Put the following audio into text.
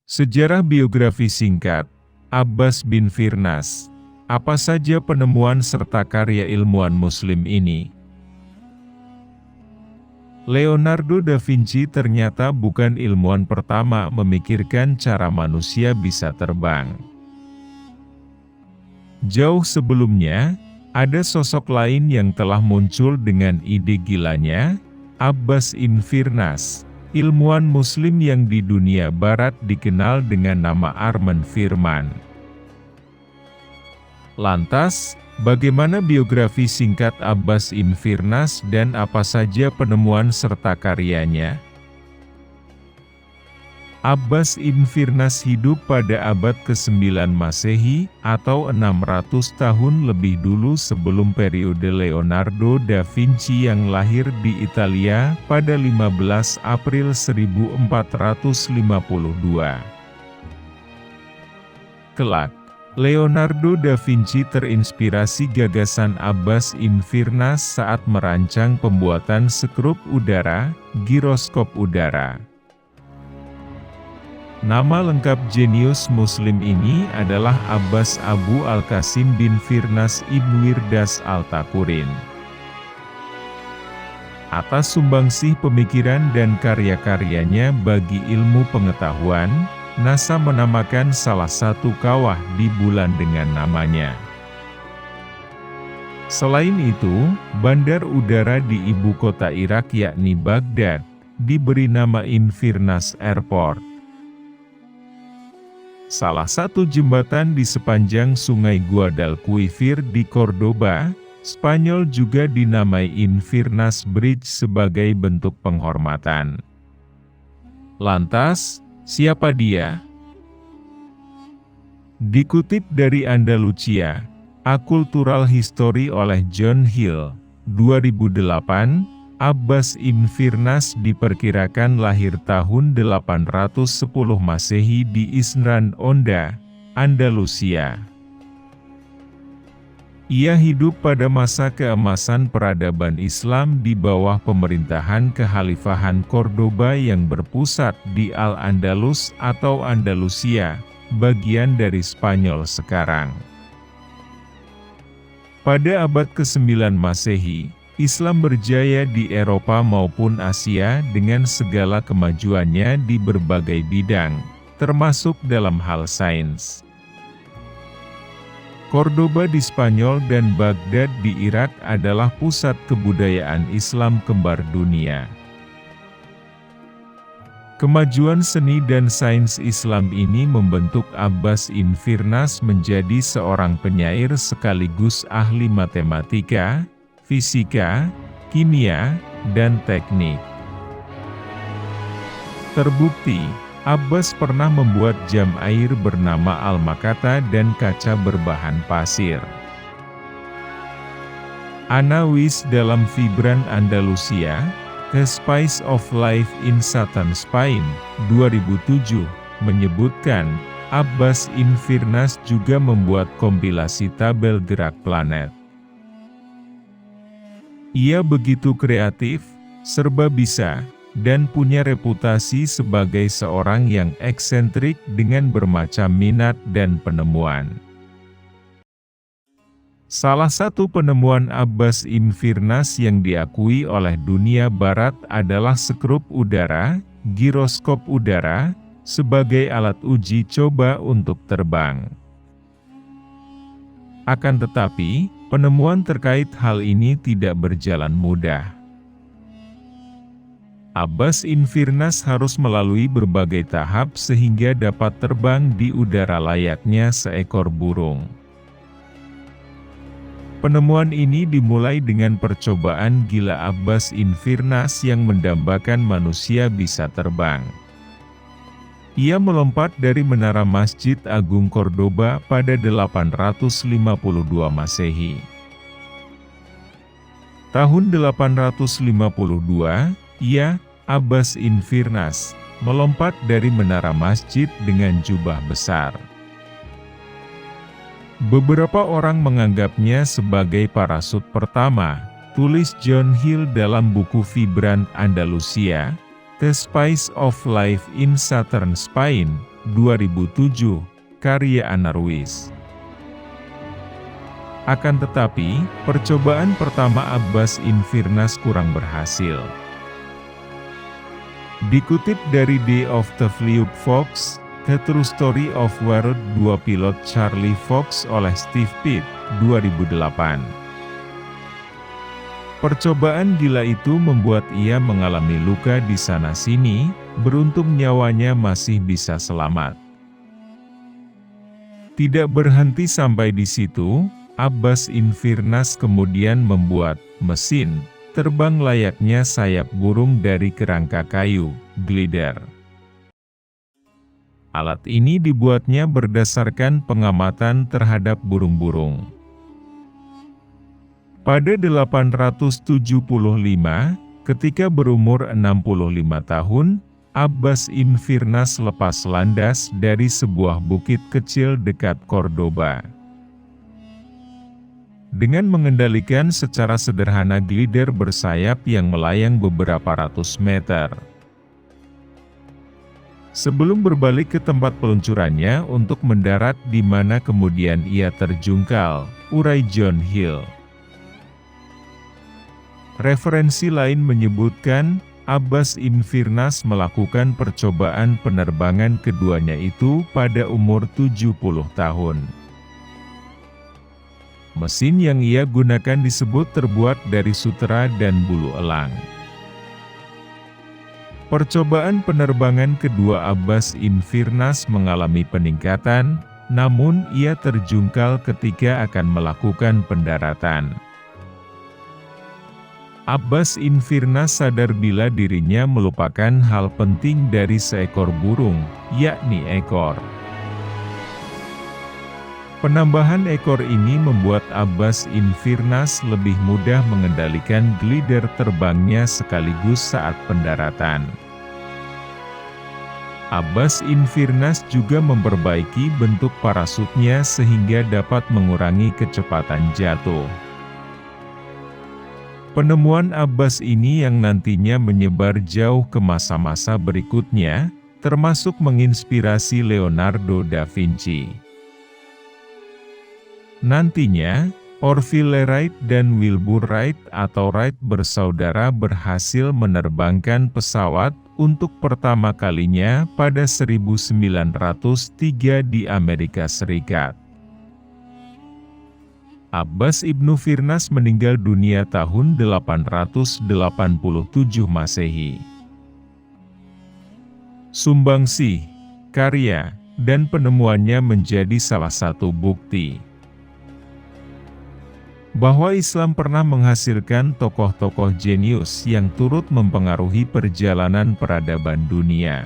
Sejarah biografi singkat, Abbas bin Firnas. Apa saja penemuan serta karya ilmuwan Muslim ini? Leonardo da Vinci ternyata bukan ilmuwan pertama memikirkan cara manusia bisa terbang. Jauh sebelumnya, ada sosok lain yang telah muncul dengan ide gilanya, Abbas bin Firnas, ilmuwan Muslim yang di dunia barat dikenal dengan nama Armen Firman. Lantas, bagaimana biografi singkat Abbas bin Firnas dan apa saja penemuan serta karyanya? Abbas bin Firnas hidup pada abad ke-9 Masehi, atau 600 tahun lebih dulu sebelum periode Leonardo da Vinci yang lahir di Italia pada 15 April 1452. Kelak, Leonardo da Vinci terinspirasi gagasan Abbas bin Firnas saat merancang pembuatan skrup udara, giroskop udara. Nama lengkap jenius Muslim ini adalah Abbas Abu Al-Qasim bin Firnas ibn Wirdas Al-Taqurin. Atas sumbangsih pemikiran dan karya-karyanya bagi ilmu pengetahuan, NASA menamakan salah satu kawah di bulan dengan namanya. Selain itu, bandar udara di ibu kota Irak yakni Baghdad, diberi nama Firnas Airport. Salah satu jembatan di sepanjang sungai Guadalquivir di Cordoba, Spanyol juga dinamai Firnas Bridge sebagai bentuk penghormatan. Lantas, siapa dia? Dikutip dari Andalusia, A Cultural History oleh John Hill, 2008, Abbas bin Firnas diperkirakan lahir tahun 810 Masehi di Isran Onda, Andalusia. Ia hidup pada masa keemasan peradaban Islam di bawah pemerintahan Kekhalifahan Cordoba yang berpusat di Al-Andalus atau Andalusia, bagian dari Spanyol sekarang. Pada abad ke-9 Masehi, Islam berjaya di Eropa maupun Asia dengan segala kemajuannya di berbagai bidang, termasuk dalam hal sains. Cordoba di Spanyol dan Baghdad di Irak adalah pusat kebudayaan Islam kembar dunia. Kemajuan seni dan sains Islam ini membentuk Abbas bin Firnas menjadi seorang penyair sekaligus ahli matematika, fisika, kimia, dan teknik. Terbukti, Abbas pernah membuat jam air bernama Al-Makata dan kaca berbahan pasir. Anna Weiss dalam Vibrant Andalusia, The Spice of Life in Southern Spain, 2007, menyebutkan, Abbas bin Firnas juga membuat kompilasi tabel gerak planet. Ia begitu kreatif, serba bisa, dan punya reputasi sebagai seorang yang eksentrik dengan bermacam minat dan penemuan. Salah satu penemuan Abbas bin Firnas yang diakui oleh dunia barat adalah skrup udara, giroskop udara, sebagai alat uji coba untuk terbang. Akan tetapi, penemuan terkait hal ini tidak berjalan mudah. Abbas bin Firnas harus melalui berbagai tahap sehingga dapat terbang di udara layaknya seekor burung. Penemuan ini dimulai dengan percobaan gila Abbas bin Firnas yang mendambakan manusia bisa terbang. Ia melompat dari menara Masjid Agung Cordoba pada 852 Masehi. Tahun 852, ia, Abbas bin Firnas, melompat dari menara masjid dengan jubah besar. Beberapa orang menganggapnya sebagai parasut pertama, tulis John Hill dalam buku Vibrant Andalusia, The Spice of Life in Southern Spain, 2007, karya Anna Ruiz. Akan tetapi, percobaan pertama Abbas Infirnas kurang berhasil. Dikutip dari Day of the Fleet Fox, The True Story of World 2 Pilot Charlie Fox oleh Steve Pitt, 2008. Percobaan gila itu membuat ia mengalami luka di sana-sini, beruntung nyawanya masih bisa selamat. Tidak berhenti sampai di situ, Abbas Infirnas kemudian membuat mesin terbang layaknya sayap burung dari kerangka kayu, glider. Alat ini dibuatnya berdasarkan pengamatan terhadap burung-burung. Pada 875, ketika berumur 65 tahun, Abbas Infirnas lepas landas dari sebuah bukit kecil dekat Cordoba. Dengan mengendalikan secara sederhana glider bersayap yang melayang beberapa ratus meter. Sebelum berbalik ke tempat peluncurannya untuk mendarat di mana kemudian ia terjungkal, urai John Hill. Referensi lain menyebutkan, Abbas Infirnas melakukan percobaan penerbangan keduanya itu pada umur 70 tahun. Mesin yang ia gunakan disebut terbuat dari sutera dan bulu elang. Percobaan penerbangan kedua Abbas Infirnas mengalami peningkatan, namun ia terjungkal ketika akan melakukan pendaratan. Abbas Infirnas sadar bila dirinya melupakan hal penting dari seekor burung, yakni ekor. Penambahan ekor ini membuat Abbas Infirnas lebih mudah mengendalikan glider terbangnya sekaligus saat pendaratan. Abbas Infirnas juga memperbaiki bentuk parasutnya sehingga dapat mengurangi kecepatan jatuh. Penemuan Abbas ini yang nantinya menyebar jauh ke masa-masa berikutnya, termasuk menginspirasi Leonardo da Vinci. Nantinya, Orville Wright dan Wilbur Wright atau Wright bersaudara berhasil menerbangkan pesawat untuk pertama kalinya pada 1903 di Amerika Serikat. Abbas Ibnu Firnas meninggal dunia tahun 887 Masehi. Sumbangsih, karya, dan penemuannya menjadi salah satu bukti bahwa Islam pernah menghasilkan tokoh-tokoh jenius yang turut mempengaruhi perjalanan peradaban dunia.